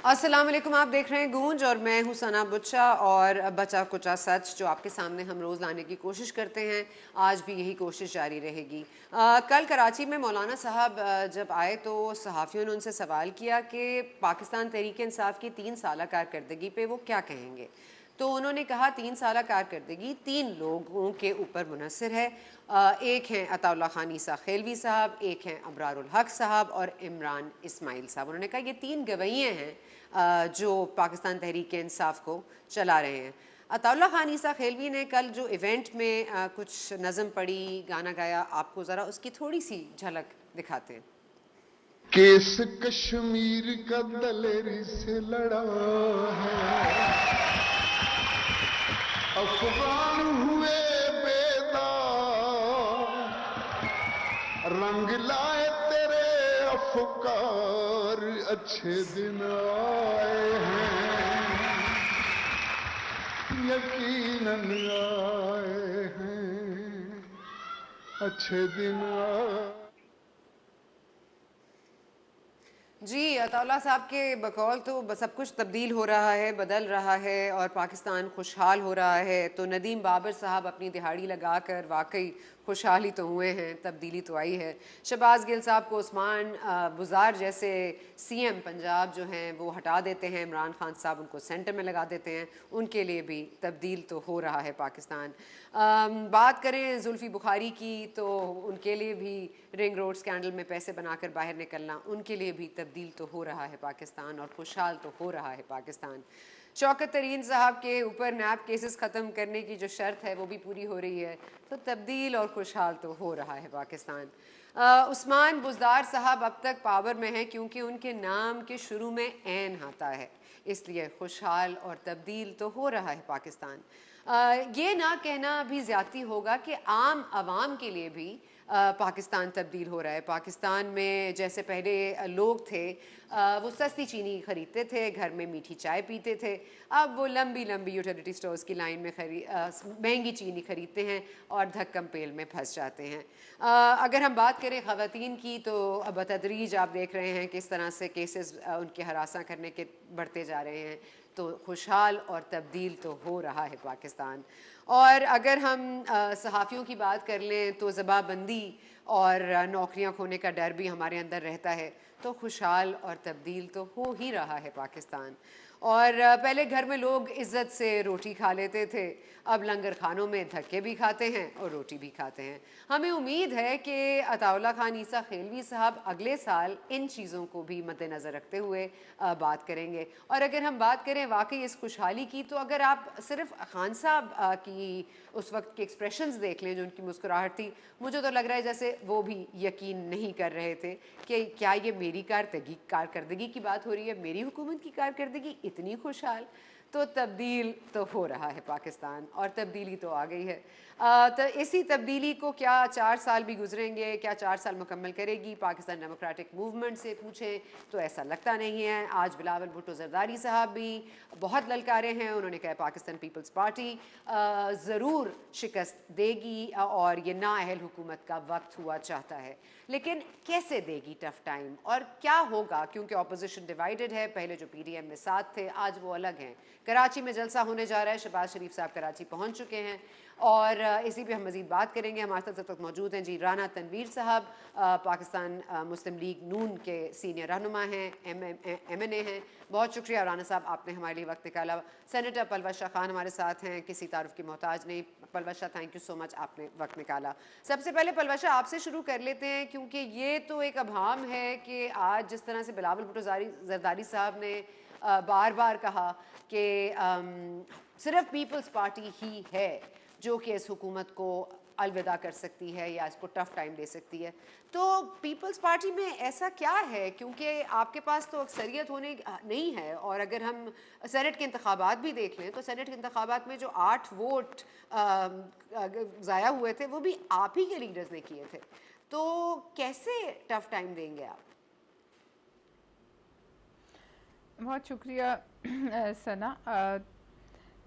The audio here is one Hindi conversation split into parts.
अस्सलाम वालेकुम, आप देख रहे हैं गूंज और मैं हूं सना बुच्चा। और बचा कुचा सच जो आपके सामने हम रोज़ लाने की कोशिश करते हैं, आज भी यही कोशिश जारी रहेगी। कल कराची में मौलाना साहब जब आए तो सहाफ़ियों ने उनसे सवाल किया कि पाकिस्तान तहरीक इंसाफ की 3 साल कारकर्दगी पे वो क्या कहेंगे। तो उन्होंने कहा 3 साल कारकर्दगी 3 लोगों के ऊपर मुनहसर है। एक हैं अताउल्लाह खान ईसा खेलवी साहब, एक हैं अबरारुल हक साहब और इमरान इस्माइल साहब। उन्होंने कहा ये 3 गवैये हैं जो पाकिस्तान तहरीक इंसाफ को चला रहे हैं। अताउल्लाह खान ईसा खेलवी ने कल जो इवेंट में कुछ नज़म पढ़ी, गाना गाया, आपको ज़रा उसकी थोड़ी सी झलक दिखाते हैं। केस कश्मीर का दलेरी से लड़ा है, अफगान हुए बेदार, रंग लाए तेरे अफकार, अच्छे दिन आए हैं, यकीनन आए हैं, अच्छे दिन आए। जी, अताउल्लाह साहब के बकौल तो सब कुछ तब्दील हो रहा है, बदल रहा है और पाकिस्तान खुशहाल हो रहा है। तो नदीम बाबर साहब अपनी दिहाड़ी लगाकर वाकई खुशहाली तो हुए हैं, तब्दीली तो आई है। शहबाज गिल साहब को उस्मान बुज़ार जैसे सीएम पंजाब जो हैं वो हटा देते हैं, इमरान खान साहब उनको सेंटर में लगा देते हैं, उनके लिए भी तब्दील तो हो रहा है पाकिस्तान। बात करें जुल्फ़ी बुखारी की तो उनके लिए भी रिंग रोड स्कैंडल में पैसे बनाकर बाहर निकलना, उनके लिए भी तब्दील तो हो रहा है पाकिस्तान और खुशहाल तो हो रहा है पाकिस्तान। शौकत तरीन साहब के ऊपर नैब केसेस ख़त्म करने की जो शर्त है वो भी पूरी हो रही है, तो तब्दील और खुशहाल तो हो रहा है पाकिस्तान। उस्मान बुज़दार साहब अब तक पावर में हैं क्योंकि उनके नाम के शुरू में ऐन आता है, इसलिए खुशहाल और तब्दील तो हो रहा है पाकिस्तान। ये ना कहना भी ज़्यादती होगा कि आम आवाम के लिए भी पाकिस्तान तब्दील हो रहा है। पाकिस्तान में जैसे पहले लोग थे वो सस्ती चीनी ख़रीदते थे, घर में मीठी चाय पीते थे, अब वो लंबी लंबी यूटिलिटी स्टोर्स की लाइन में महंगी चीनी ख़रीदते हैं और धक्कम पेल में फंस जाते हैं। अगर हम बात करें ख़वातीन की तो बतदरीज आप देख रहे हैं किस तरह से केसेस उनके हरासा करने के बढ़ते जा रहे हैं। तो खुशहाल और तब्दील तो हो रहा है पाकिस्तान। और अगर हम सहाफ़ियों की बात कर लें तो ज़बाबंदी और नौकरियां खोने का डर भी हमारे अंदर रहता है, तो खुशहाल और तब्दील तो हो ही रहा है पाकिस्तान। और पहले घर में लोग इज़्ज़त से रोटी खा लेते थे, अब लंगर खानों में धक्के भी खाते हैं और रोटी भी खाते हैं। हमें उम्मीद है कि अताउल्लाह खान ईसा खेलवी साहब अगले साल इन चीज़ों को भी मद्देनज़र रखते हुए बात करेंगे। और अगर हम बात करें वाकई इस खुशहाली की, तो अगर आप सिर्फ खान साहब की उस वक्त के एक्सप्रेशंस देख लें, जो उनकी मुस्कुराहट थी, मुझे तो लग रहा है जैसे वो भी यकीन नहीं कर रहे थे कि क्या ये मेरी कारकर्दगी की बात हो रही है, मेरी हुकूमत की कारकर्दगी इतनी खुशहाल। तो तब्दील तो हो रहा है पाकिस्तान और तब्दीली तो आ गई है। तो इसी तब्दीली को क्या 4 साल भी गुजरेंगे, क्या 4 साल मुकम्मल करेगी पाकिस्तान डेमोक्रेटिक मूवमेंट से पूछें तो ऐसा लगता नहीं है। आज बिलावल भुट्टो जरदारी साहब भी बहुत ललकारे हैं, उन्होंने कहा पाकिस्तान पीपल्स पार्टी ज़रूर शिकस्त देगी और ये नाअहल हुकूमत का वक्त हुआ चाहता है, लेकिन कैसे देगी टफ टाइम और क्या होगा, क्योंकि अपोजिशन डिवाइडेड है। पहले जो पीडीएम में साथ थे आज वो अलग हैं। कराची में जलसा होने जा रहा है, शहबाज शरीफ साहब कराची पहुंच चुके हैं और इसी पे हम मज़ीद बात करेंगे। हमारे साथ तक मौजूद हैं जी राना तनवीर साहब, पाकिस्तान मुस्लिम लीग नून के सीनियर रहनुमा हैं, MNA हैं। बहुत शुक्रिया राना साहब, आपने हमारे लिए वक्त निकाला। सेनेटर पलवश शाह खान हमारे साथ हैं, किसी तारुफ की मोहताज नहीं। Palwasha Shah, thank you so much, आपने वक्त निकाला। सबसे पहले पलवश शाह आपसे शुरू कर लेते हैं, क्योंकि ये तो एक अभाम है कि आज जिस तरह से बिलावल भुट्टो जरदारी साहब ने बार बार कहा कि सिर्फ पीपल्स पार्टी ही है जो कि इस हुकूमत को अलविदा कर सकती है या इसको टफ टाइम दे सकती है, तो पीपल्स पार्टी में ऐसा क्या है? क्योंकि आपके पास तो अक्सरियत होने नहीं है। और अगर हम सेनेट के इंतखाबात भी देख लें तो सेनेट के इंतखाबात में जो 8 वोट ज़ाया हुए थे वो भी आप ही के लीडर्स ने किए थे, तो कैसे टफ टाइम देंगे आप? बहुत शुक्रिया सना।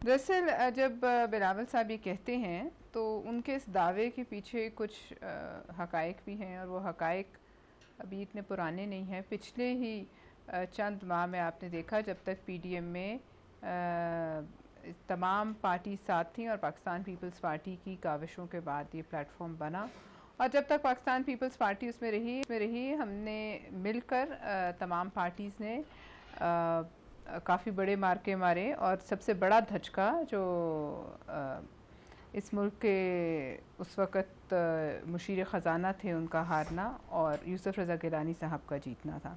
दरअसल जब बिलावल साहब ये कहते हैं तो उनके इस दावे के पीछे कुछ हकायक भी हैं, और वो हकायक अभी इतने पुराने नहीं हैं। पिछले ही चंद माह में आपने देखा जब तक पीडीएम में तमाम पार्टी साथ थी और पाकिस्तान पीपल्स पार्टी की काविशों के बाद ये प्लेटफॉर्म बना, और जब तक पाकिस्तान पीपल्स पार्टी उसमें रही हमने मिलकर तमाम पार्टीज़ ने काफ़ी बड़े मार्के मारे। और सबसे बड़ा धचका जो इस मुल्क के उस वक़्त मुशीर ख़ज़ाना थे उनका हारना और यूसुफ रज़ा गिलानी साहब का जीतना था।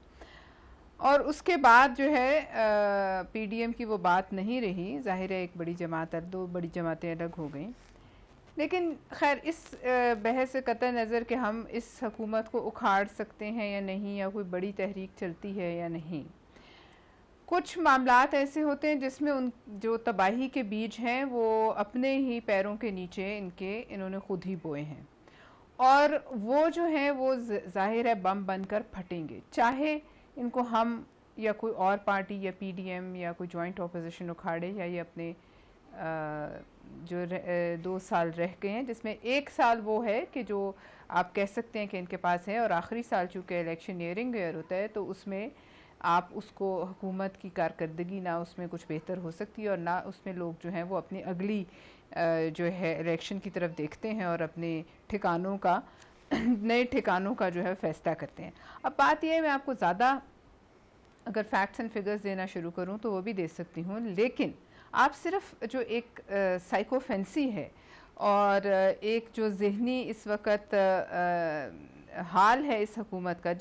और उसके बाद जो है पीडीएम की वो बात नहीं रही, ज़ाहिर है एक बड़ी जमात, दो बड़ी जमातें अलग हो गईं। लेकिन खैर इस बहस से कतई नज़र कि हम इस हुकूमत को उखाड़ सकते हैं या नहीं, या कोई बड़ी तहरीक चलती है या नहीं, कुछ मामलात ऐसे होते हैं जिसमें उन जो तबाही के बीज हैं वो अपने ही पैरों के नीचे इन्होंने खुद ही बोए हैं, और वो जो हैं वो ज़ाहिर है बम बनकर फटेंगे, चाहे इनको हम या कोई और पार्टी या पीडीएम या कोई जॉइंट ऑपोजिशन उखाड़े, या ये अपने जो 2 साल रह गए हैं, जिसमें 1 साल वो है कि जो आप कह सकते हैं कि इनके पास है, और आखिरी साल चूँकि इलेक्शन ईयरिंग ईयर होता है तो उसमें आप उसको हुकूमत की कारकर्दगी ना उसमें कुछ बेहतर हो सकती है, और ना उसमें लोग जो हैं वो अपनी अगली जो है इलेक्शन की तरफ देखते हैं और अपने ठिकानों का नए ठिकानों का जो है फैसला करते हैं। अब बात यह है, मैं आपको ज़्यादा अगर फैक्ट्स एंड फिगर्स देना शुरू करूं तो वो भी दे सकती हूं, लेकिन आप सिर्फ जो एक साइकोफेंसी है और एक जो ज़हनी इस वक्त हाल है इस हुकूमत का,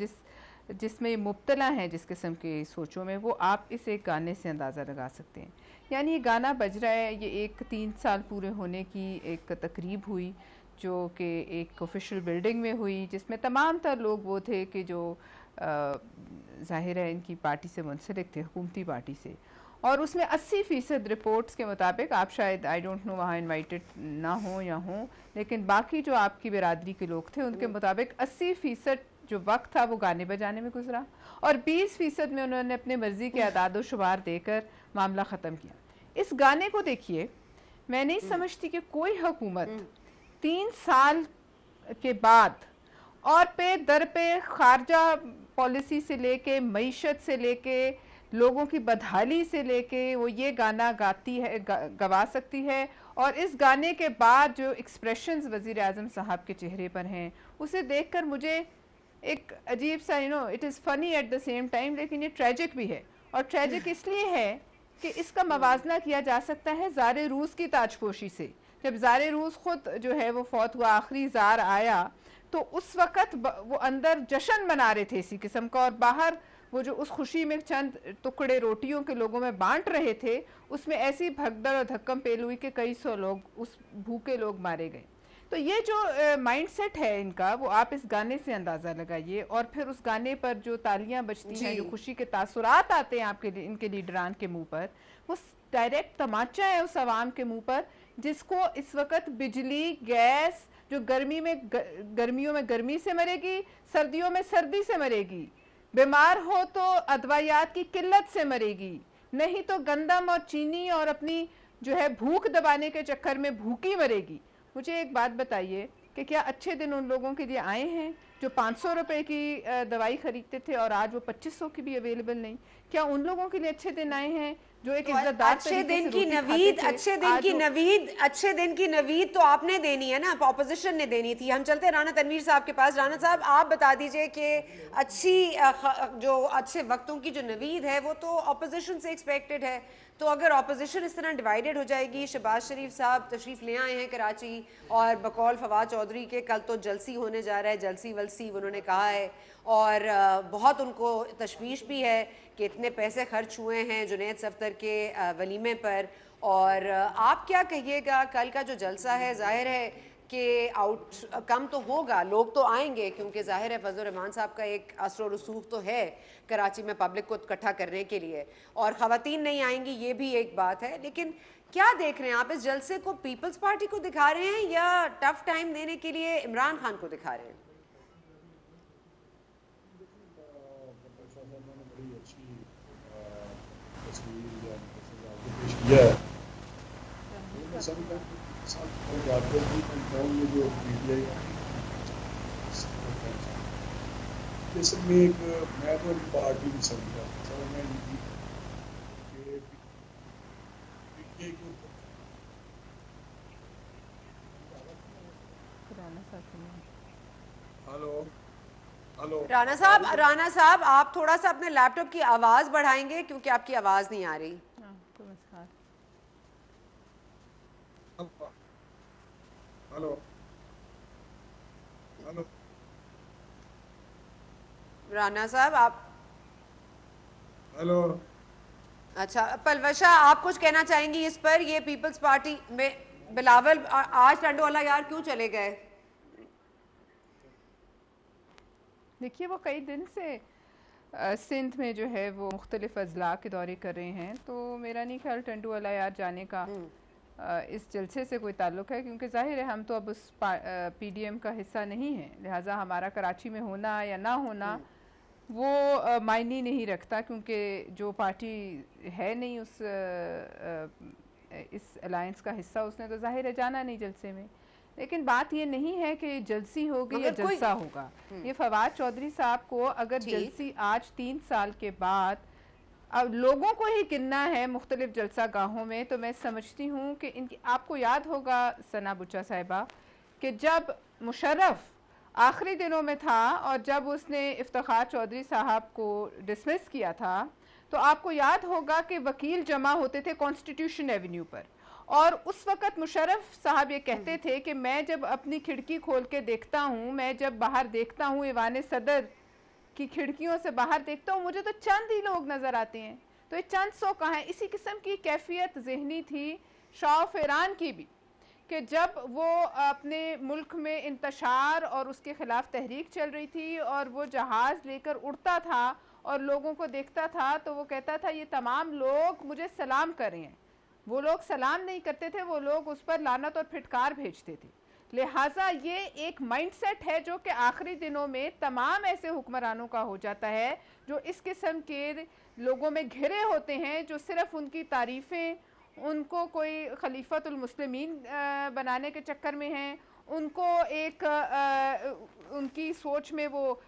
जिसमें मुब्तला है जिस किस्म की सोचों में, वो आप इस एक गाने से अंदाज़ा लगा सकते हैं। यानी ये गाना बज रहा है, ये एक 3 साल पूरे होने की एक तकरीब हुई जो कि एक ऑफिशियल बिल्डिंग में हुई, जिसमें तमाम तर लोग वो थे कि जो ज़ाहिर है इनकी पार्टी से मुंसलिक थे, हुकूमती पार्टी से, और उसमें 80% रिपोर्ट्स के मुताबिक, आप शायद आई डोंट नो वहाँ इनवाइटेड ना हो या हों, लेकिन बाकी जो आपकी बिरादरी के लोग थे उनके मुताबिक 80% जो वक्त था वो गाने बजाने में गुजरा, और 20% में उन्होंने अपने मर्ज़ी के अदाद शुमार देकर मामला ख़त्म किया। इस गाने को देखिए, मैं नहीं समझती कि कोई हुकूमत 3 साल के बाद और पे दर पे खारजा पॉलिसी से लेके, मईशत से लेके, लोगों की बदहाली से लेके वो ये गाना गाती है, गवा सकती है, और इस गाने के बाद जो एक्सप्रेशंस वज़ीर आज़म साहब के चेहरे पर हैं उसे देखकर मुझे एक अजीब सा it is funny at the same time, लेकिन ये ट्रेजिक भी है। और ट्रेजिक इसलिए है कि इसका मवाजना किया जा सकता है ज़ारे रूस की ताजपोशी से। जब ज़ारे रूस ख़ुद जो है वो फौत हुआ, आखिरी ज़ार आया, तो उस वक़्त वो अंदर जश्न मना रहे थे इसी किस्म का, और बाहर वो जो उस खुशी में चंद टुकड़े रोटियों के लोगों में बांट रहे थे, उसमें ऐसी भगदड़ और धक्कम पेल हुई कि कई सौ लोग, उस भूखे लोग मारे गए। तो ये जो माइंडसेट है इनका, वो आप इस गाने से अंदाज़ा लगाइए, और फिर उस गाने पर जो तालियां बजती हैं, जो खुशी के तासुरात आते हैं आपके इनके लीडरान के मुंह पर, वो डायरेक्ट तमाचा है उस आवाम के मुंह पर जिसको इस वक्त बिजली, गैस, जो गर्मियों में गर्मी से मरेगी, सर्दियों में सर्दी से मरेगी, बीमार हो तो अदवायात की किल्लत से मरेगी, नहीं तो गंदम और चीनी और अपनी जो है भूख दबाने के चक्कर में भूखी मरेगी। मुझे एक बात बताइए कि क्या अच्छे दिन उन लोगों के लिए आए हैं जो 500 रुपए की दवाई खरीदते थे और आज वो 2500 की भी अवेलेबल नहीं? क्या उन लोगों के लिए अच्छे दिन आए हैं जो एक इज्जतदार अच्छे दिन की नवीद तो आपने देनी है ना, ऑपोजिशन ने देनी थी। हम चलते राना तनवीर साहब के पास। राना साहब, आप बता दीजिए कि अच्छे वक्तों की जो नवीद है वो तो ऑपोजिशन से एक्सपेक्टेड है, तो अगर ऑपोजिशन इस तरह डिवाइडेड हो जाएगी, शहबाज शरीफ साहब तशरीफ़ ले आए हैं कराची, और बकौल फवाद चौधरी के कल तो जलसी होने जा रहा है, जलसी वलसी उन्होंने कहा है, और बहुत उनको तशवीश भी है कि इतने पैसे खर्च हुए हैं जुनैद सफ्दर के वलीमे पर। और आप क्या कहिएगा, कल का जो जलसा है, जाहिर है कि आउटकम तो होगा, लोग तो आएंगे, क्योंकि जाहिर है फजल रहमान साहब का एक असर रसूख तो है कराची में पब्लिक को इकट्ठा करने के लिए, और ख़वातीन नहीं आएंगी ये भी एक बात है। लेकिन क्या देख रहे हैं आप, इस जलसे को पीपल्स पार्टी को दिखा रहे हैं या टफ टाइम देने के लिए इमरान खान को दिखा रहे हैं? एजुकेशन में एक मैं तो एक पार्टी नहीं समझता सर मैं हेलो हेलो राणा साहब आप थोड़ा सा अपने लैपटॉप की आवाज बढ़ाएंगे क्योंकि आपकी आवाज नहीं आ रही। हेलो हेलो राणा साहब आप हेलो अच्छा पलवशा आप कुछ कहना चाहेंगी इस पर? ये पीपल्स पार्टी में बिलावल आज टंडोवाला यार क्यों चले गए? देखिए वो कई दिन से सिंध में जो है वो मुख्तलिफ अजला के दौरे कर रहे हैं, तो मेरा नहीं ख्याल टंडोवाला यार जाने का इस जलसे से कोई ताल्लुक़ है, क्योंकि जाहिर है हम तो अब उस पीडीएम का हिस्सा नहीं है, लिहाजा हमारा कराची में होना या ना होना वो मायने नहीं रखता, क्योंकि जो पार्टी है नहीं उस इस अलायंस का हिस्सा, उसने तो जाहिर है जाना नहीं जलसे में। लेकिन बात ये नहीं है कि जलसी होगी या जलसा होगा। ये फवाद चौधरी साहब को अगर जलसी आज 3 साल के बाद अब लोगों को ही गिनना है मुख्तलिफ जलसा गाहों में, तो मैं समझती हूँ कि इनकी आपको याद होगा सना बुच्चा साहिबा कि जब मुशर्रफ आखिरी दिनों में था और जब उसने इफ्तिखार चौधरी साहब को डिसमिस किया था, तो आपको याद होगा कि वकील जमा होते थे कॉन्स्टिट्यूशन एवेन्यू पर, और उस वक़्त मुशर्रफ साहब ये कहते थे कि मैं जब अपनी खिड़की खोल के देखता हूँ, मैं जब बाहर देखता हूँ ईवान सदर की खिड़कियों से बाहर देखता हूँ, मुझे तो चंद ही लोग नज़र आते हैं, तो ये चंद सौ कहाँ हैं। इसी किस्म की कैफियत ज़हनी थी शाह ईरान की भी कि जब वो अपने मुल्क में इंतशार और उसके ख़िलाफ़ तहरीक चल रही थी और वो जहाज़ लेकर उड़ता था और लोगों को देखता था, तो वो कहता था ये तमाम लोग मुझे सलाम कर रहे हैं। वो लोग सलाम नहीं करते थे, वो लोग उस पर लानत और फिटकार भेजते थे। लिहाजा ये एक माइंडसेट है जो कि आखिरी दिनों में तमाम ऐसे हुक्मरानों का हो जाता है जो इस किस्म के लोगों में घिरे होते हैं, जो सिर्फ उनकी तारीफ़ें, उनको कोई खलीफतुल मुस्लिमीन बनाने के चक्कर में हैं, उनको एक उनकी सोच में वो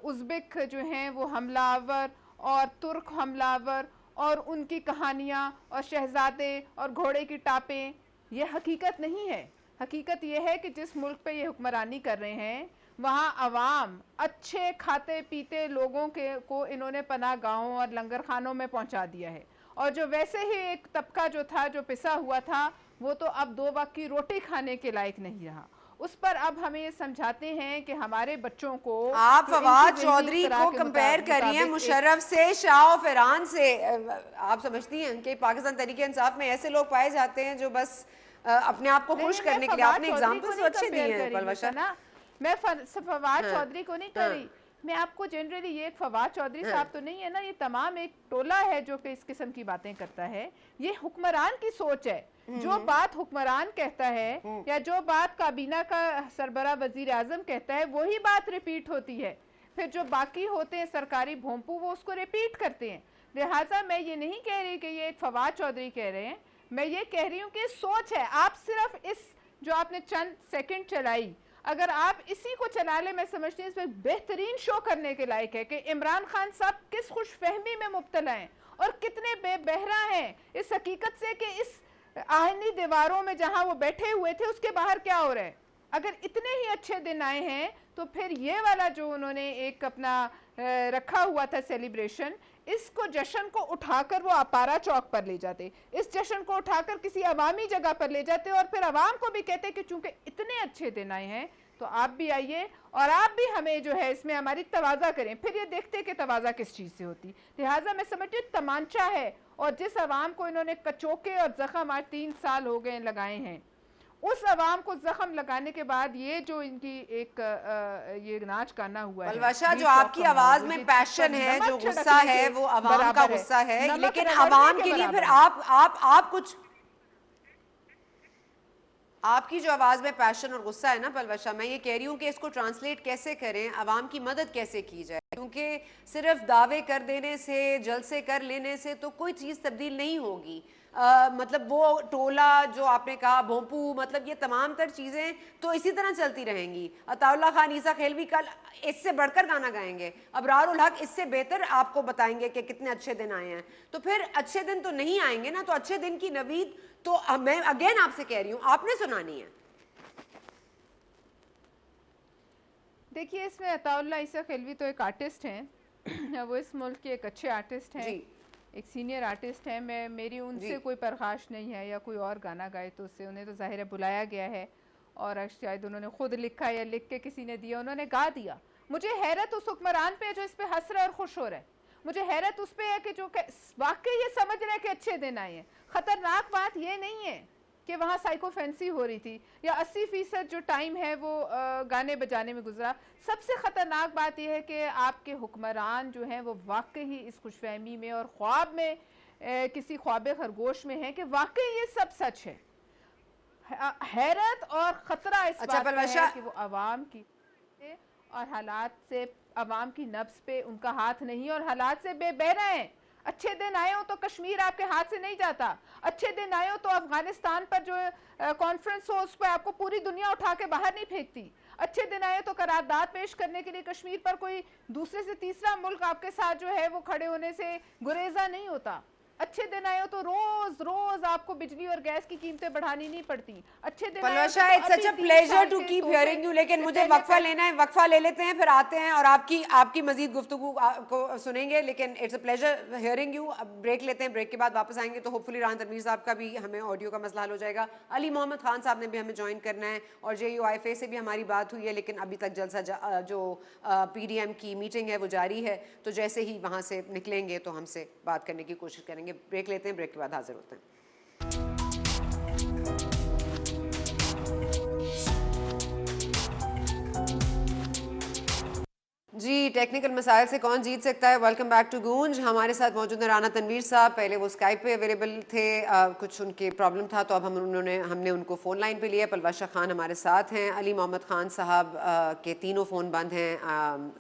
उज़्बेक जो हैं वो हमलावर और तुर्क हमलावर और उनकी कहानियाँ और शहज़ादे और घोड़े की टापें, ये हकीकत नहीं है। हकीकत ये है कि जिस मुल्क पे ये हुक्मरानी कर रहे हैं वहाँ अवाम अच्छे खाते पीते लोगों को इन्होंने पनाह गाहों और लंगर खानों में पहुँचा दिया है, और जो वैसे ही एक तबका जो था जो पिसा हुआ था वो तो अब 2 वक्त की रोटी खाने के लायक नहीं रहा। उस पर अब हमें ये समझाते हैं कि हमारे बच्चों को आप फवाद चौधरी को कंपेयर करिए मुशर्रफ से, शाह ईरान से। आप समझती हैं कि पाकिस्तान तहरीक इंसाफ में ऐसे लोग पाए जाते हैं जो बस अपने आप को खुश करने के लिए, आपने एग्जांपल्स अच्छे दिए हैं पलवशा ना, मैं फवाद चौधरी को नहीं कर रही, मैं आपको जनरली ये फवाद चौधरी साहब तो नहीं है ना, ये तमाम एक टोला है जो कि इस किस्म की बातें करता है। ये हुक्मरान की सोच है, जो बात हुक्मरान कहता है या जो बात काबीना का सरबरा वजीर आजम कहता है वही बात रिपीट होती है, फिर जो बाकी होते हैं सरकारी भोंपू वो उसको रिपीट करते हैं। लिहाजा मैं ये नहीं कह रही कि ये एक फवाद चौधरी कह रहे हैं, मैं ये कह रही हूँ कि सोच है। आप सिर्फ इस जो आपने चंद सेकंड चलाई, अगर आप इसी को चला ले, मैं समझती हूँ इसमें बेहतरीन शो करने के लायक है कि इमरान खान साहब किस खुशफहमी में मुब्तला हैं और कितने बेबहरा हैं इस हकीकत से कि इस आहनी दीवारों में जहां वो बैठे हुए थे उसके बाहर क्या हो रहा है। अगर इतने ही अच्छे दिन आए हैं तो फिर ये वाला जो उन्होंने एक अपना रखा हुआ था सेलिब्रेशन, इसको जश्न को उठाकर वो अपारा चौक पर ले जाते, इस जश्न को उठाकर किसी अवामी जगह पर ले जाते और फिर अवाम को भी कहते कि चूंकि इतने अच्छे दिन आए हैं तो आप भी आइए और आप भी हमें जो है इसमें हमारी तवाज़ा करें। फिर ये देखते कि तवाज़ा किस चीज़ से होती। लिहाजा मैं समझती हूँ तमांचा है, और जिस अवाम को इन्होंने कचोके और ज़ख्म आज 3 साल हो गए लगाए हैं, उस अवाम को जख्म लगाने के बाद ये जो इनकी एक ये नाच गाना हुआ है, पलवशा जो आपकी आवाज में पैशन है, जो गुस्सा है वो अवाम का गुस्सा है, लेकिन अवाम के लिए फिर आप कुछ, आपकी जो आवाज में पैशन और गुस्सा है ना पलवशा, मैं ये कह रही हूँ कि इसको ट्रांसलेट कैसे करें, अवाम की मदद कैसे की जाए, क्योंकि सिर्फ दावे कर देने से, जलसे कर लेने से तो कोई चीज़ तब्दील नहीं होगी। मतलब वो टोला जो आपने कहा, भोंपू, मतलब ये तमाम तर चीज़ें तो इसी तरह चलती रहेंगी। अताउल्लाह खान ईसा खेलवी कल इससे बढ़कर गाना गाएंगे, अबरार उल हक इससे बेहतर आपको बताएंगे कि कितने अच्छे दिन आए हैं। तो फिर अच्छे दिन तो नहीं आएंगे ना, तो अच्छे दिन की नवीद तो मैं अगेन आपसे कह रही हूँ आपने सुनानी है। देखिए, इसमें अताउल्लाह ईसा खेलवी तो एक आर्टिस्ट हैं वो इस मुल्क के एक अच्छे आर्टिस्ट हैं, एक सीनियर आर्टिस्ट हैं। मेरी उनसे कोई परखाश नहीं है या कोई और गाना गाए तो उससे, उन्हें तो ज़ाहिर है बुलाया गया है और शायद उन्होंने खुद लिखा या लिख के किसी ने दिया, उन्होंने गा दिया। मुझे हैरत उस हुक्मरान पे जो इस पे हंस रहा है और खुश हो रहा है, मुझे हैरत उस पे है कि जो वाकई ये समझ रहे हैं कि अच्छे दिन आए हैं। ख़तरनाक बात ये नहीं है कि वहाँ साइकोफेंसी हो रही थी या 80% जो टाइम है वो गाने बजाने में गुजरा। सबसे ख़तरनाक बात यह है कि आपके हुक्मरान जो हैं वो वाकई ही इस खुशफहमी में और ख्वाब में किसी ख्वाब खरगोश में है कि वाकई ये सब सच है। हैरत और ख़तरा इस बात का है कि वो आवाम की और हालात से, आवाम की नब्ज़ पे उनका हाथ नहीं और हालात से बेबहरा हैं। अच्छे दिन आए हो तो कश्मीर आपके हाथ से नहीं जाता, अच्छे दिन आए हो तो अफगानिस्तान पर जो कॉन्फ्रेंस हो उस पर आपको पूरी दुनिया उठा के बाहर नहीं फेंकती। अच्छे दिन आए तो करारदाद पेश करने के लिए कश्मीर पर कोई दूसरे से तीसरा मुल्क आपके साथ जो है वो खड़े होने से गुरेजा नहीं होता। अच्छे दिन आए हो तो रोज रोज आपको बिजली और गैस की कीमतें बढ़ानी नहीं पड़ती। अच्छे दिन Palwasha, it's such a pleasure to keep hearing you, लेकिन मुझे वक्फा लेना है, वक्फा ले लेते हैं, फिर आते हैं और आपकी मजीद गुफ्तगू को सुनेंगे। लेकिन it's a pleasure hearing you. अब ब्रेक लेते हैं, ब्रेक के बाद वापस आएंगे तो होपफुली राना तनवीर साहब का भी हमें ऑडियो का मसला हल हो जाएगा। अली मोहम्मद खान साहब ने भी हमें ज्वाइन करना है और JUIFA से भी हमारी बात हुई है, लेकिन अभी तक जलसा जो PDM की मीटिंग है वो जारी है, तो जैसे ही वहाँ से निकलेंगे तो हमसे बात करने की कोशिश करेंगे। ब्रेक लेते हैं, ब्रेक के बाद हाजिर होते हैं। जी, टेक्निकल मसाइल से कौन जीत सकता है। वेलकम बैक टू गूंज। हमारे साथ मौजूद है राना तनवीर साहब। पहले वो स्काइप पे अवेलेबल थे, कुछ उनके प्रॉब्लम था तो अब हमने उनको फ़ोन लाइन पे लिया। पलवाशा खान हमारे साथ हैं। अली मोहम्मद खान साहब के तीनों फ़ोन बंद हैं,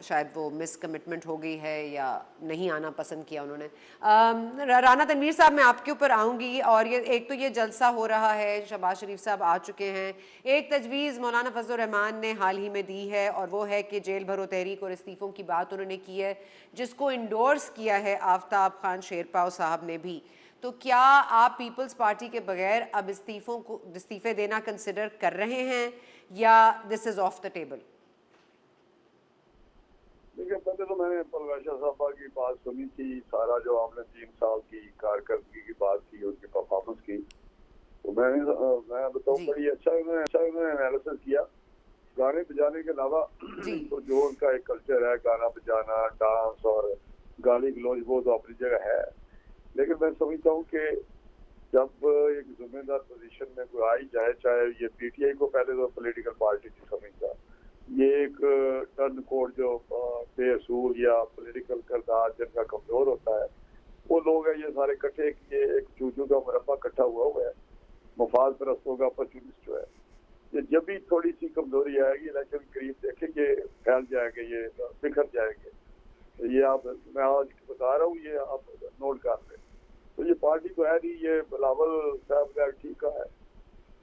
शायद वो मिस कमिटमेंट हो गई है या नहीं आना पसंद किया उन्होंने। राना तनवीर साहब, मैं आपके ऊपर आऊँगी। और ये एक तो ये जलसा हो रहा है, शहबाज शरीफ साहब आ चुके हैं। एक तजवीज़ मौलाना फजल रहमान ने हाल ही में दी है और वो है कि जेल भरो तहरीक और इस्तीफ़ों की बात उन्होंने की है, जिसको इंडोर्स किया है आफ्ताब खान शेरपाव साहब ने भी। तो क्या आप पीपल्स पार्टी के बगैर अब इस्तीफ़े देना कंसिडर कर रहे हैं या this is of the table? देखिए, पहले तो मैंने पलवाशा साहबा की बात सुनी थी, सारा जो आपने 3 साल की कारकर्दगी की बात की, उनकी परफॉर्मेंस की, तो मैं बताऊँ बड़ी अच्छा उन्होंने एनालिसिस किया। गाने बजाने के अलावा तो जो उनका एक कल्चर है, गाना बजाना, डांस और गाली गलौज, वो तो अपनी जगह है। लेकिन मैं समझता हूँ कि जब एक जिम्मेदार पोजीशन में कोई आई जाए, चाहे ये PTI को पहले तो पॉलिटिकल पार्टी नहीं समझता, ये एक टर्न कोड जो बेअसूल या पॉलिटिकल किरदार जिनका कमजोर होता है वो लोग हैं, ये सारे इकट्ठे किए, एक चूचू का मुरब्बा इकट्ठा हुआ है, मुफाद परस्तों का अपॉर्चुनिस्ट जो है। ये जब भी थोड़ी सी कमजोरी आएगी, इलेक्शन करीब देखेंगे, फैल जाएंगे, ये बिखर जाएंगे। ये मैं आज बता रहा हूँ, ये आप नोट कर लें। तो ये पार्टी तो है नहीं, ये बिलावल साहब का ठीक कहा है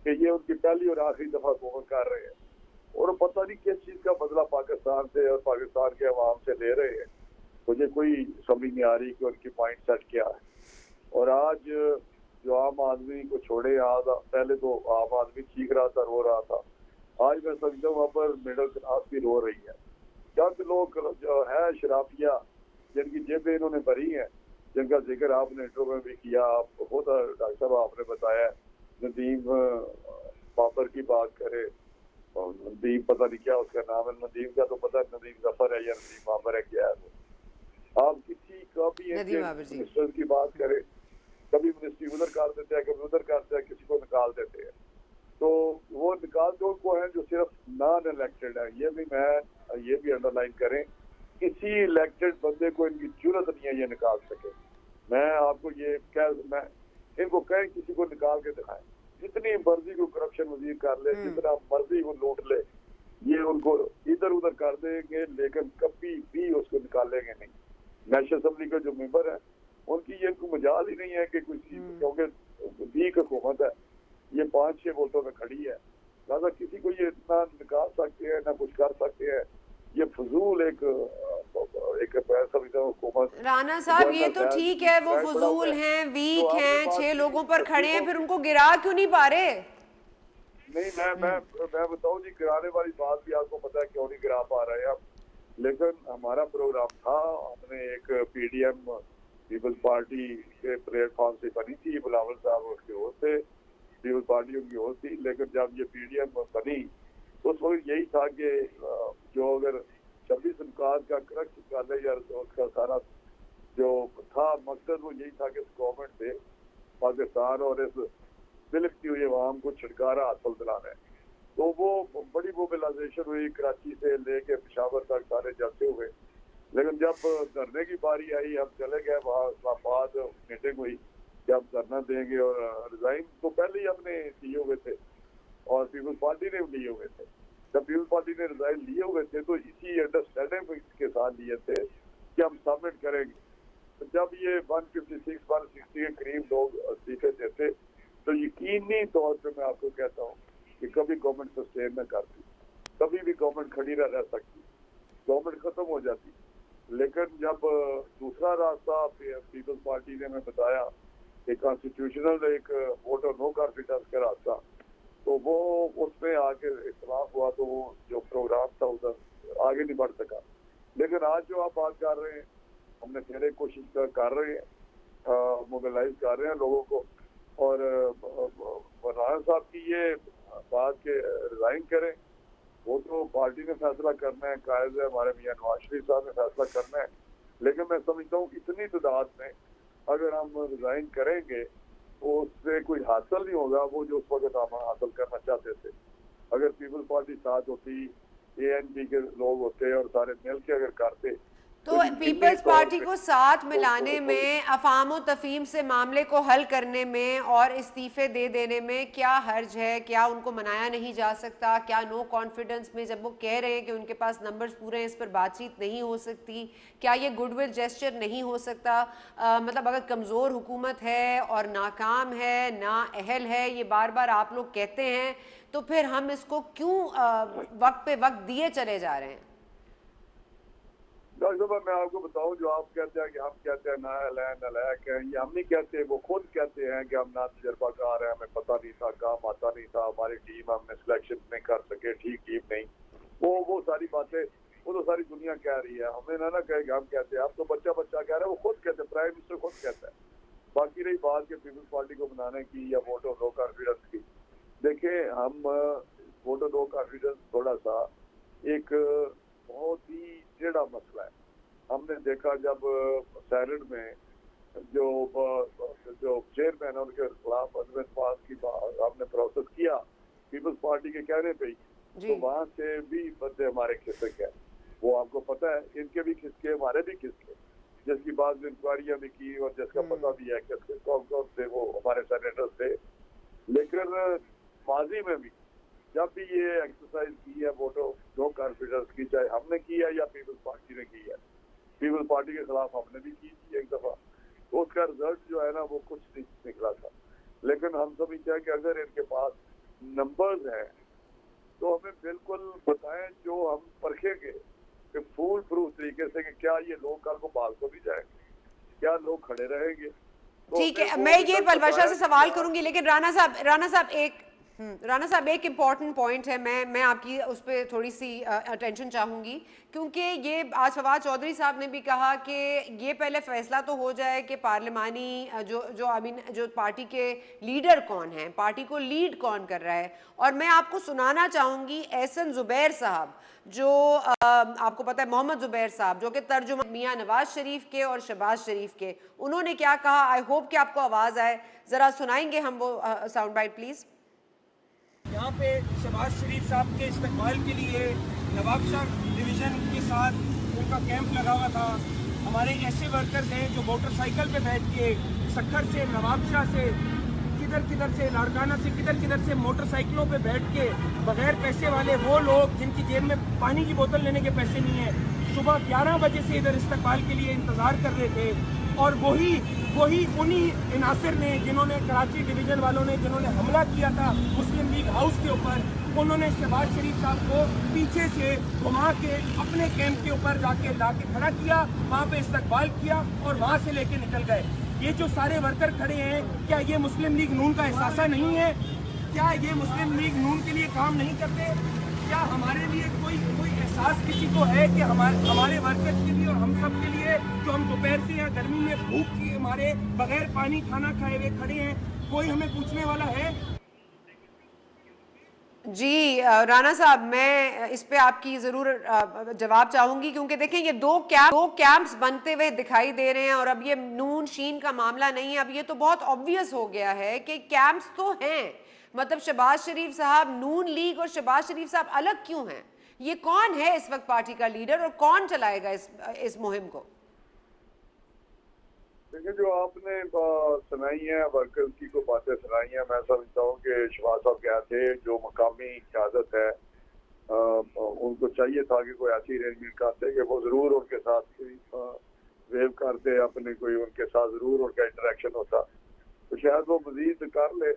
कि ये उनकी पहली और आखिरी दफा हुकूमत कर रहे हैं और पता नहीं किस चीज का बदला पाकिस्तान से और पाकिस्तान के अवाम से ले रहे हैं। मुझे कोई समझ नहीं आ रही कि उनकी माइंड सेट क्या है। और आज जो आम आदमी को छोड़े, आज पहले तो आम आदमी चीख रहा था, रो रहा था, आज मैं समझता हूँ वहाँ पर मिडिल क्लास भी रो रही है। चंद लोग जो है शराफिया, जिनकी जेबें इन्होंने भरी हैं, जिनका जिक्र आपने इंटरव्यू में भी किया, आप खुद डॉक्टर साहब आपने बताया, नदीम बाबर की बात करे, नदीम पता नहीं क्या उसका नाम है, नदीम का तो पता है, नदीम जफर है या नदीम बाबर है, क्या है वो। आप किसी का भी मिनिस्टर की बात करें, कभी मिनिस्ट्री उधर कर देते हैं, कभी उधर करते हैं, किसी को निकाल देते हैं। तो वो निकाल दो को है जो सिर्फ नॉन इलेक्टेड है। ये भी अंडरलाइन करें, किसी इलेक्टेड बंदे को इनकी जरूरत नहीं है ये निकाल सके। मैं आपको ये मैं इनको कहें किसी को निकाल के दिखाएं, जितनी मर्जी को करप्शन वजीर कर ले, जितना मर्जी वो लूट ले, ये उनको इधर उधर कर देंगे, लेकिन कभी भी उसको निकालेंगे नहीं। नेशनल असेंबली के जो मेंबर है उनकी ये मजाल ही नहीं है कि कुछ, क्योंकि वीक हुकूमत है, ये 5-6 वोटों में खड़ी है, लिहाजा किसी को ये ना निकाल सकते हैं ना कुछ कर सकते हैं। ये फजूल एक समझता हूँ हुकूमत। राना साहब ये तो ठीक है, वो फजूल हैं, वीक हैं, 6 लोगों पर खड़े हैं, फिर उनको गिरा क्यों नहीं पा रहे? नहीं, मैं बताऊं जी, गिराने वाली बात भी आपको पता है क्यों नहीं गिरा पा रहे हैं आप। लेकिन हमारा प्रोग्राम था, हमने एक पीडीएम पीपल्स पार्टी के प्लेटफॉर्म से बनी थी, बिलावल साहब उसके होस्ट थे, पीपल्स पार्टी उनकी होस्ट थी। लेकिन जब ये पीडीएम बनी तो उस वक्त यही था कि जो अगर 26 इनकाज का करक्ट निकाले या उसका सारा जो था मकसद वो यही था कि इस गवर्नमेंट से पाकिस्तान और इस बिलखती हुई अवाम को छुटकारा हासिल दिलाना है। तो वो बड़ी मोबिलाइजेशन हुई, कराची से लेके पेशावर तक सारे जलसे हुए। लेकिन जब धरने की बारी आई, हम चले गए वहाँ, इस्लामाबाद मीटिंग हुई कि हम धरना देंगे और रिजाइन तो पहले ही हमने दिए हुए थे और पीपल्स पार्टी ने लिए हुए थे। जब पीपल्स पार्टी ने रिजाइन लिए हुए थे तो इसी अंडरस्टैंडिंग के साथ लिए थे कि हम सबमिट करेंगे। तो जब ये 156-160 के करीब लोग इस्तीफे देते तो यकीनी तौर पे मैं आपको कहता हूँ कि कभी गवर्नमेंट सस्टेन न करती, कभी भी गवर्नमेंट खड़ी रह सकती, गवर्नमेंट खत्म हो जाती। लेकिन जब दूसरा रास्ता पीपल्स पार्टी ने हमें बताया कि कॉन्स्टिट्यूशनल एक वोट और नो कॉन्फिडेंस का रास्ता, तो वो उसमें आके इख्तिलाफ हुआ, तो वो जो प्रोग्राम था उधर आगे नहीं बढ़ सका। लेकिन आज जो आप बात कर रहे हैं, हमने फिर एक कोशिश कर रहे हैं, मोबिलाइज कर रहे हैं लोगों को। और राना साहब की ये बात के रिजाइन करें, वो तो पार्टी ने फैसला करना है, कायद है, हमारे मियां नवाज शरीफ साहब ने फैसला करना है। लेकिन मैं समझता हूँ इतनी तादाद में अगर हम रिजाइन करेंगे तो उससे कोई हासिल नहीं होगा वो जो उस वक्त हम हासिल करना चाहते थे। अगर पीपल्स पार्टी साथ होती, एएनपी के लोग होते और सारे मिल के अगर करते, तो पीपल्स पार्टी को साथ मिलाने में, अफाम व तफहीम से मामले को हल करने में और इस्तीफे दे देने में क्या हर्ज है? क्या उनको मनाया नहीं जा सकता? क्या नो कॉन्फिडेंस में जब वो कह रहे हैं कि उनके पास नंबर्स पूरे हैं, इस पर बातचीत नहीं हो सकती, क्या ये गुडविल जेस्चर नहीं हो सकता? मतलब अगर कमज़ोर हुकूमत है और नाकाम है, नाअहल है, ये बार बार आप लोग कहते हैं, तो फिर हम इसको क्यों वक्त पे वक्त दिए चले जा रहे हैं? डॉक्टर साहब मैं आपको बताऊं, जो आप कहते हैं कि हम कहते हैं नालायक हैं, ये हम नहीं कहते, वो खुद कहते हैं कि हम ना तजर्बाकार हैं, हमें पता नहीं था, काम आता नहीं था, हमारी टीम हमने सिलेक्शन नहीं कर सके, ठीक टीम नहीं, वो सारी बातें वो तो सारी दुनिया कह रही है, हमें ना कहे कि हम कहते हैं। अब तो बच्चा कह रहा है, वो खुद कहते हैं, प्राइम मिनिस्टर खुद कहता है। बाकी रही बात के पीपल्स पार्टी को बनाने की या वोट ऑफ नो कॉन्फिडेंस की, देखें हम वोट ऑफ नो कॉन्फिडेंस थोड़ा सा एक बहुत ही टेढ़ा मसला है। हमने देखा जब सेनेट में जो चेयरमैन है उनके खिलाफ अमेंडमेंट पास की हमने प्रोसेस किया पीपल्स पार्टी के कहने पे ही, तो वहां से भी बंदे हमारे खिसक गए। वो आपको पता है, इनके भी खिसके, हमारे भी खिसके, जिसकी बाद इंक्वायरियां भी की और जिसका पता भी है कि कौन कौन से वो हमारे सेनेटर्स थे। लेकिन माजी में भी जब भी ये एक्सरसाइज की है वोट ऑफ नो कॉन्फिडेंस की, चाहे हमने की है या पीपल्स पार्टी ने की है, पीपल्स पार्टी के खिलाफ हमने भी की थी एक दफा, तो उसका रिजल्ट जो है ना वो कुछ नहीं निकला था। लेकिन हम समझते हैं कि अगर इनके पास नंबर्स हैं तो हमें बिल्कुल बताएं, जो हम परखेंगे कि फूल प्रूफ तरीके से कि क्या ये लोग कल को भाग तो नहीं जाएंगे, क्या लोग खड़े रहेंगे। तो ठीक है, मैं ये पलवशा से सवाल करूंगी, लेकिन राना साहब एक इम्पॉर्टेंट पॉइंट है, मैं आपकी उस पर थोड़ी सी अटेंशन चाहूँगी, क्योंकि ये आज फवाद चौधरी साहब ने भी कहा कि ये पहले फैसला तो हो जाए कि पार्लिमानी जो पार्टी के लीडर कौन हैं, पार्टी को लीड कौन कर रहा है। और मैं आपको सुनाना चाहूँगी एहसन ज़ुबैर साहब, जो आपको पता है मोहम्मद ज़ुबैर साहब, जो कि तर्जुमा मियां नवाज शरीफ के और शहबाज शरीफ के, उन्होंने क्या कहा। आई होप कि आपको आवाज़ आए, ज़रा सुनाएंगे हम वो साउंड बाइट प्लीज़। यहाँ पे शहबाज शरीफ साहब के इस्तकबाल के लिए नवाबशाह डिवीज़न के साथ उनका कैंप लगा हुआ था। हमारे ऐसे वर्कर्स हैं जो मोटरसाइकिल पे बैठ के सक्खर से, नवाबशाह से, किधर से, लाड़काना से, किधर से मोटरसाइकिलों पे बैठ के बगैर पैसे वाले वो लोग जिनकी जेब में पानी की बोतल लेने के पैसे नहीं है, सुबह 11 बजे से इधर इस्तकबाल के लिए इंतज़ार कर रहे थे। और वही उन्हीं इनासिर ने जिन्होंने कराची डिवीज़न वालों ने जिन्होंने हमला किया था मुस्लिम लीग हाउस के ऊपर, उन्होंने शहबाज शरीफ साहब को पीछे से घुमा के अपने कैंप के ऊपर लाके खड़ा किया, वहाँ पे इस्तकबाल किया और वहाँ से लेके निकल गए। ये जो सारे वर्कर खड़े हैं, क्या ये मुस्लिम लीग नून का एहसास नहीं है? क्या ये मुस्लिम लीग नून के लिए काम नहीं करते? क्या हमारे लिए कोई एहसास किसी को है कि हमारे वर्कर्स के लिए और हम सब के लिए जो हम दोपहर से या गर्मी में भूख के हमारे बगैर पानी खाना खाए हुए खड़े हैं, कोई हमें पूछने वाला है? जी राना साहब, मैं इस पे आपकी ज़रूर जवाब चाहूँगी, क्योंकि देखें ये दो कैंप्स बनते हुए दिखाई दे रहे हैं और अब ये नून शीन का मामला नहीं है। अब ये तो बहुत ऑब्वियस हो गया है कि कैंप्स तो हैं, मतलब शहबाज शरीफ साहब, नून लीग और शहबाज शरीफ साहब अलग क्यों हैं? ये कौन है इस वक्त पार्टी का लीडर और कौन चलाएगा इस मुहिम को? देखिए, जो आपने सुनाई है वर्कर्स की को बातें सुनाई हैं, मैं समझता हूँ कि शहबाज साहब क्या थे, जो मकामी क़यादत है उनको चाहिए था कि कोई ऐसी अरेंजमेंट करते कि वो ज़रूर उनके साथ वेव करते, अपने कोई उनके साथ ज़रूर उनका इंटरेक्शन होता, तो शायद वो मजीद कर ले।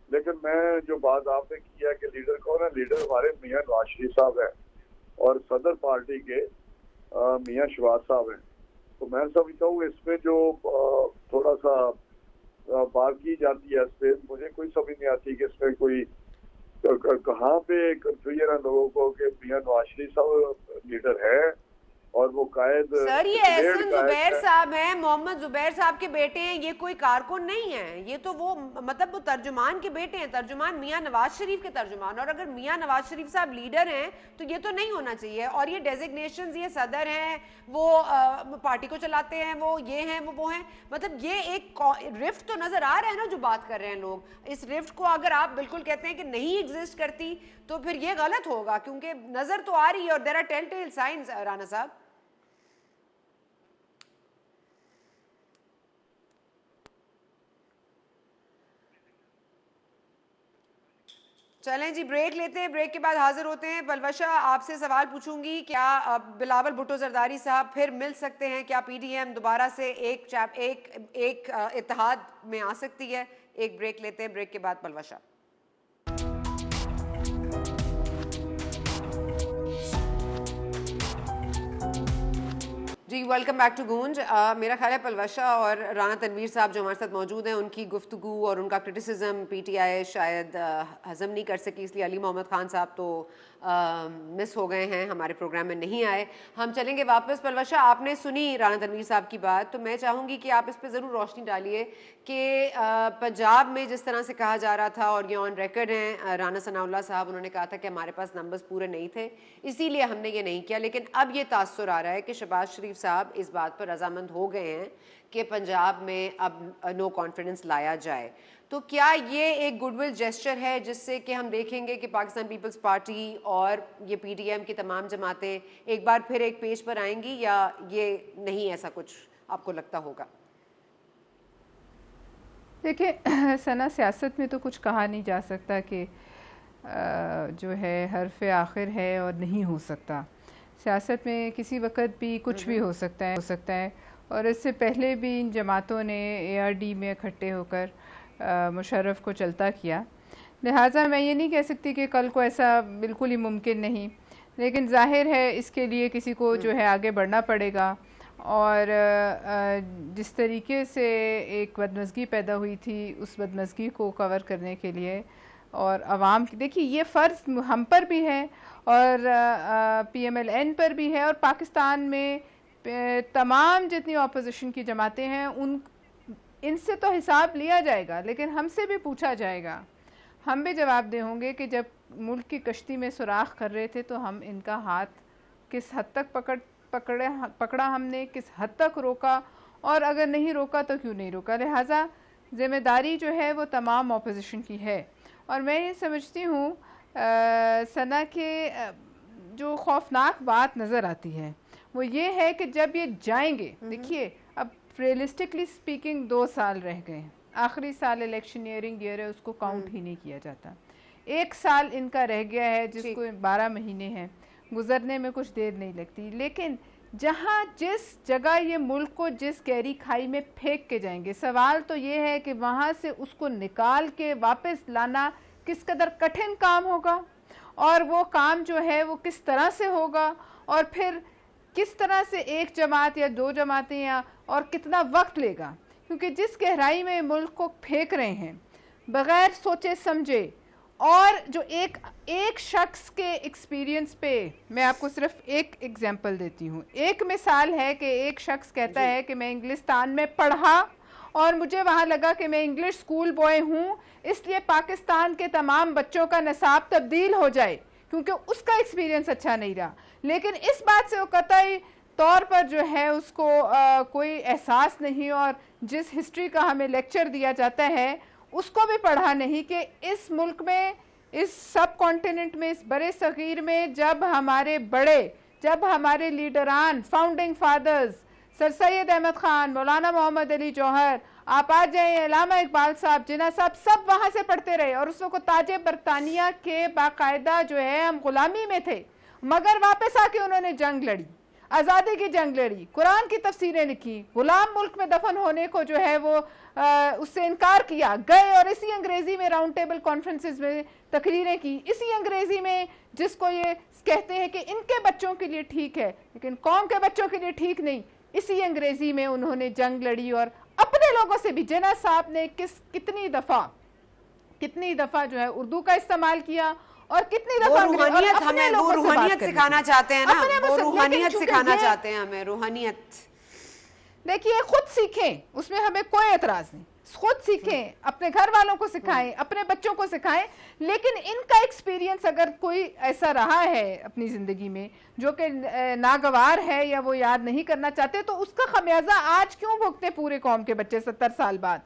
लेकिन मैं जो बात आपने की है कि लीडर कौन है, लीडर हमारे मियाँ नवाज शरीफ साहब है और सदर पार्टी के मियाँ शहबाज साहब हैं। तो मैं समझता हूँ इसमें जो थोड़ा सा बात की जाती है, इस पर मुझे कोई समझ नहीं आती कि इसमें कोई कहाँ पे कंफ्यूजन है लोगों को कि मियाँ नवाज शरीफ साहब लीडर है और वो कायद सर, ये एहसन जुबैर साहब हैं, मोहम्मद जुबैर साहब के बेटे हैं, ये कोई कारकुन नहीं है। ये तो वो मतलब वो तर्जुमान के बेटे हैं, तर्जुमान मियाँ नवाज शरीफ के तर्जुमान। और अगर मियाँ नवाज शरीफ साहब लीडर हैं तो ये तो नहीं होना चाहिए। और ये डेजिग्नेशंस, ये सदर हैं, वो पार्टी को चलाते हैं, वो ये हैं, वो हैं, मतलब ये एक रिफ्ट तो नजर आ रहा है ना जो बात कर रहे हैं लोग। इस रिफ्ट को अगर आप बिल्कुल कहते हैं कि नहीं एग्जिस्ट करती तो फिर ये गलत होगा, क्योंकि नजर तो आ रही है और there are tell signs. Rana साहब, चलें जी, ब्रेक लेते हैं, ब्रेक के बाद हाजिर होते हैं। पलवशा, आपसे सवाल पूछूंगी, क्या बिलावल भुट्टो जरदारी साहब फिर मिल सकते हैं? क्या पीडीएम दोबारा से एक इत्तेहाद में आ सकती है? एक ब्रेक लेते हैं, ब्रेक के बाद पलवशा। जी, वेलकम बैक टू गूंज। मेरा ख्याल है पलवशा और राना तनवीर साहब जो हमारे साथ मौजूद हैं, उनकी गुफ्तगू और उनका क्रिटिसिज्म पीटीआई शायद हजम नहीं कर सकी, इसलिए अली मोहम्मद खान साहब तो मिस हो गए हैं, हमारे प्रोग्राम में नहीं आए। हम चलेंगे वापस। पलवशा, आपने सुनी राना तनवीर साहब की बात, तो मैं चाहूँगी कि आप इस पर ज़रूर रोशनी डालिए कि पंजाब में जिस तरह से कहा जा रहा था, और ये ऑन रिकॉर्ड हैं, राना सनाउल्लाह साहब उन्होंने कहा था कि हमारे पास नंबर्स पूरे नहीं थे इसीलिए हमने ये नहीं किया। लेकिन अब ये तासुर आ रहा है कि शहबाज शरीफ साहब इस बात पर रजामंद हो गए हैं कि पंजाब में अब नो कॉन्फिडेंस लाया जाए। तो क्या ये एक गुडविल जेस्चर है जिससे कि हम देखेंगे कि पाकिस्तान पीपल्स पार्टी और ये पीटीएम की तमाम जमातें एक बार फिर एक पेज पर आएंगी, या ये नहीं, ऐसा कुछ आपको लगता होगा? देखिए सना, सियासत में तो कुछ कहा नहीं जा सकता कि जो है हरफ आखिर है और नहीं हो सकता। सियासत में किसी वक्त भी कुछ भी हो सकता है। और इससे पहले भी इन जमातों ने एआरडी में इकट्ठे होकर मुशर्रफ को चलता किया। लिहाजा मैं ये नहीं कह सकती कि कल को ऐसा बिल्कुल ही मुमकिन नहीं, लेकिन जाहिर है इसके लिए किसी को जो है आगे बढ़ना पड़ेगा। और जिस तरीके से एक बदमज़गी पैदा हुई थी, उस बदमज़गी को कवर करने के लिए और आवाम की, देखिए ये फ़र्ज़ हम पर भी है और PMLN पर भी है और पाकिस्तान में तमाम जितनी अपोजिशन की जमातें हैं इनसे तो हिसाब लिया जाएगा, लेकिन हमसे भी पूछा जाएगा। हम भी जवाबदेह होंगे कि जब मुल्क की कश्ती में सुराख कर रहे थे तो हम इनका हाथ किस हद तक पकड़ा हमने, किस हद तक रोका, और अगर नहीं रोका तो क्यों नहीं रोका। लिहाजा ज़िम्मेदारी जो है वो तमाम अपोजिशन की है। और मैं ये समझती हूँ सना के जो खौफनाक बात नज़र आती है वो ये है कि जब ये जाएंगे, देखिए अब रियलिस्टिकली स्पीकिंग 2 साल रह गए, आखिरी साल इलेक्शनियरिंग ईयर है, उसको काउंट ही नहीं किया जाता। 1 साल इनका रह गया है जिसको 12 महीने हैं, गुजरने में कुछ देर नहीं लगती। लेकिन जहाँ जिस जगह ये मुल्क को जिस गहरी खाई में फेंक के जाएंगे, सवाल तो ये है कि वहाँ से उसको निकाल के वापस लाना किस कदर कठिन काम होगा, और वो काम जो है वो किस तरह से होगा, और फिर किस तरह से एक जमात या दो जमातें या और कितना वक्त लेगा। क्योंकि जिस गहराई में मुल्क को फेंक रहे हैं बग़ैर सोचे समझे, और जो एक शख्स के एक्सपीरियंस पे मैं आपको सिर्फ एक एग्जांपल देती हूँ। एक मिसाल है कि एक शख्स कहता है कि मैं इंग्लिस्तान में पढ़ा और मुझे वहाँ लगा कि मैं इंग्लिश स्कूल बॉय हूँ, इसलिए पाकिस्तान के तमाम बच्चों का निसाब तब्दील हो जाए, क्योंकि उसका एक्सपीरियंस अच्छा नहीं रहा। लेकिन इस बात से वो कतई तौर पर जो है उसको कोई एहसास नहीं, और जिस हिस्ट्री का हमें लेक्चर दिया जाता है उसको भी पढ़ा नहीं कि इस मुल्क में, इस सब कॉन्टिनेंट में, इस बड़े सग़ीर में जब हमारे बड़े, जब हमारे लीडरान, founding fathers sir Syed Ahmad Khan, Maulana Mohammad Ali जौहर, आप आ जाए अल्लामा इकबाल साहब, जिन्ना साहब, सब वहाँ से पढ़ते रहे। और उस वक्त ताज बरतानिया के बाकायदा जो है हम ग़ुलामी में थे, मगर वापस आके उन्होंने जंग लड़ी, आज़ादी की जंग लड़ी, कुरान की तफसीरें लिखी, गुलाम मुल्क में दफन होने को जो है वो उससे इनकार किया, गए और इसी अंग्रेज़ी में राउंड टेबल कॉन्फ्रेंसेस में तकरीरें की, इसी अंग्रेज़ी में जिसको ये कहते हैं कि इनके बच्चों के लिए ठीक है लेकिन कौम के बच्चों के लिए ठीक नहीं, इसी अंग्रेज़ी में उन्होंने जंग लड़ी। और अपने लोगों से भी जिन्ना साहब ने कितनी दफ़ा जो है उर्दू का इस्तेमाल किया, और कितनी दफा रूहानियत हमें, वो रूहानियत सिखाना चाहते हैं ना, वो रूहानियत सिखाना चाहते हैं हमें, रूहानियत। देखिए खुद सीखें, उसमें हमें कोई एतराज नहीं, खुद सीखें, अपने घर वालों को सिखाएं, अपने बच्चों को सिखाएं। लेकिन इनका एक्सपीरियंस अगर कोई ऐसा रहा है अपनी ज़िंदगी में जो कि नागवार है या वो याद नहीं करना चाहते, तो उसका खमियाजा आज क्यों भुगते पूरे कौम के बच्चे 70 साल बाद।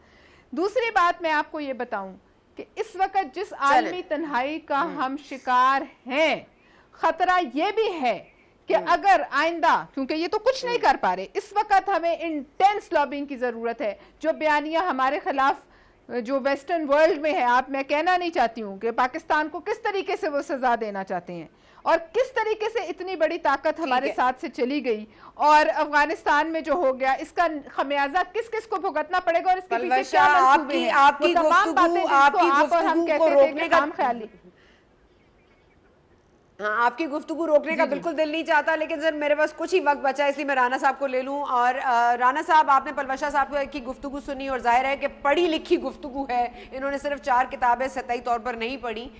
दूसरी बात मैं आपको ये बताऊं कि इस वक्त जिस आलमी तन्हाई का हम शिकार हैं, खतरा ये भी है कि अगर आइंदा, क्योंकि ये तो कुछ नहीं कर पा रहे, इस वक्त हमें इंटेंस लॉबिंग की ज़रूरत है। जो बयानिया हमारे खिलाफ जो वेस्टर्न वर्ल्ड में है, आप, मैं कहना नहीं चाहती हूँ कि पाकिस्तान को किस तरीके से वो सज़ा देना चाहते हैं और किस तरीके से इतनी बड़ी ताकत हमारे साथ से चली गई, और अफगानिस्तान में जो हो गया इसका खमियाजा किस किस को भुगतना पड़ेगा, और इसके पीछे क्या मंसूबे हैं, वो तमाम बातें जिसको आप और हम कहते थे कि काम ख्याली। हाँ, आपकी गुफ्तगू रोकने का बिल्कुल दिल नहीं चाहता, लेकिन सर मेरे पास कुछ ही वक्त बचा है, इसलिए मैं राना साहब को ले लूं। और राना साहब, आपने पलवशा साहब की गुफ्तगू सुनी और जाहिर है कि पढ़ी लिखी गुफ्तगू है, इन्होंने सिर्फ 4 किताबें सतही तौर पर नहीं पढ़ी।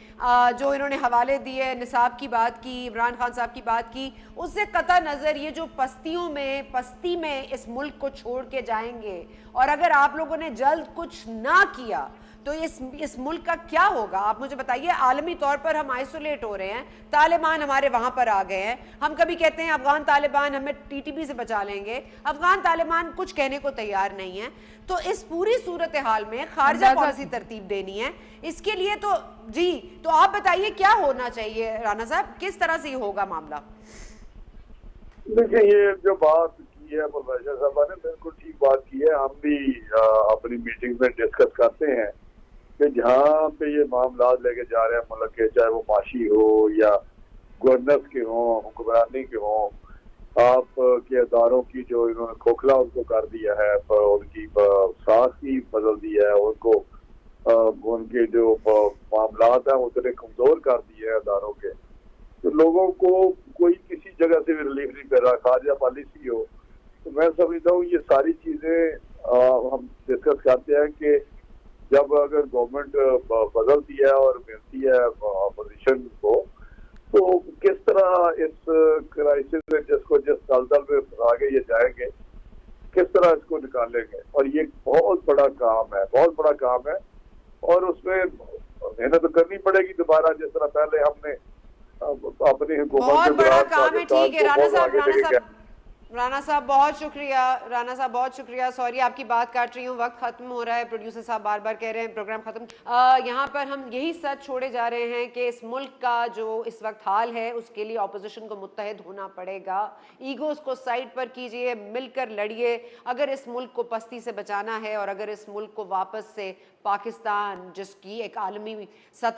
जो इन्होंने हवाले दिए, निसाब की बात की, इमरान खान साहब की बात की, उससे कतई नज़र ये जो पस्ती में इस मुल्क को छोड़ के जाएंगे, और अगर आप लोगों ने जल्द कुछ ना किया तो इस मुल्क का क्या होगा, आप मुझे बताइए। आलमी तौर पर हम आइसोलेट हो रहे हैं, तालिबान हमारे वहां पर आ गए हैं, हम कभी कहते हैं अफगान तालिबान हमें टीटीपी से बचा लेंगे, अफगान तालिबान कुछ कहने को तैयार नहीं है। तो इस पूरी सूरत हाल में खारजा पॉलिसी तरतीब देनी है, इसके लिए तो जी, तो आप बताइए क्या होना चाहिए राना साहब, किस तरह से होगा मामला। देखिए, ये जो बात की है परवेशा साहब ने बिल्कुल ठीक बात की है। हम भी अपनी मीटिंग में डिस्कस करते हैं कि जहाँ पे ये मामला लेके जा रहे हैं मुल्क के, चाहे वो माशी हो या गवर्नेंस के हों, हुक्मरानी के हों, आप के अदारों की जो इन्होंने खोखला उनको कर दिया है, उनकी साख ही बदल दिया है, उनको उनके जो मामलात हैं उतने कमजोर कर दिए हैं अदारों के, तो लोगों को कोई किसी जगह से भी रिलीफ नहीं कर रहा, खारजा पॉलिसी हो। तो मैं समझता हूँ ये सारी चीजें हम डिस्कस करते हैं कि जब अगर गवर्नमेंट बदलती है और मिलती है अपोजिशन को, तो किस तरह इस क्राइसिस में जिसको जिस दलदल में आगे ये जाएंगे, किस तरह इसको निकालेंगे। और ये बहुत बड़ा काम है और उसमें मेहनत तो करनी पड़ेगी दोबारा, जिस तरह पहले हमने अपनी हुकूमत बहुत बड़ा काम है। ठीक है राना साहब बहुत शुक्रिया। सॉरी आपकी बात काट रही हूँ, वक्त खत्म हो रहा है, प्रोड्यूसर साहब बार बार कह रहे हैं प्रोग्राम खत्म। यहाँ पर हम यही सच छोड़े जा रहे हैं कि इस मुल्क का जो इस वक्त हाल है उसके लिए ऑपोजिशन को मुत्तहिद होना पड़ेगा। ईगोस को साइड पर कीजिए, मिलकर लड़िए अगर इस मुल्क को पस्ती से बचाना है, और अगर इस मुल्क को वापस से पाकिस्तान जिसकी एक आलमी सतह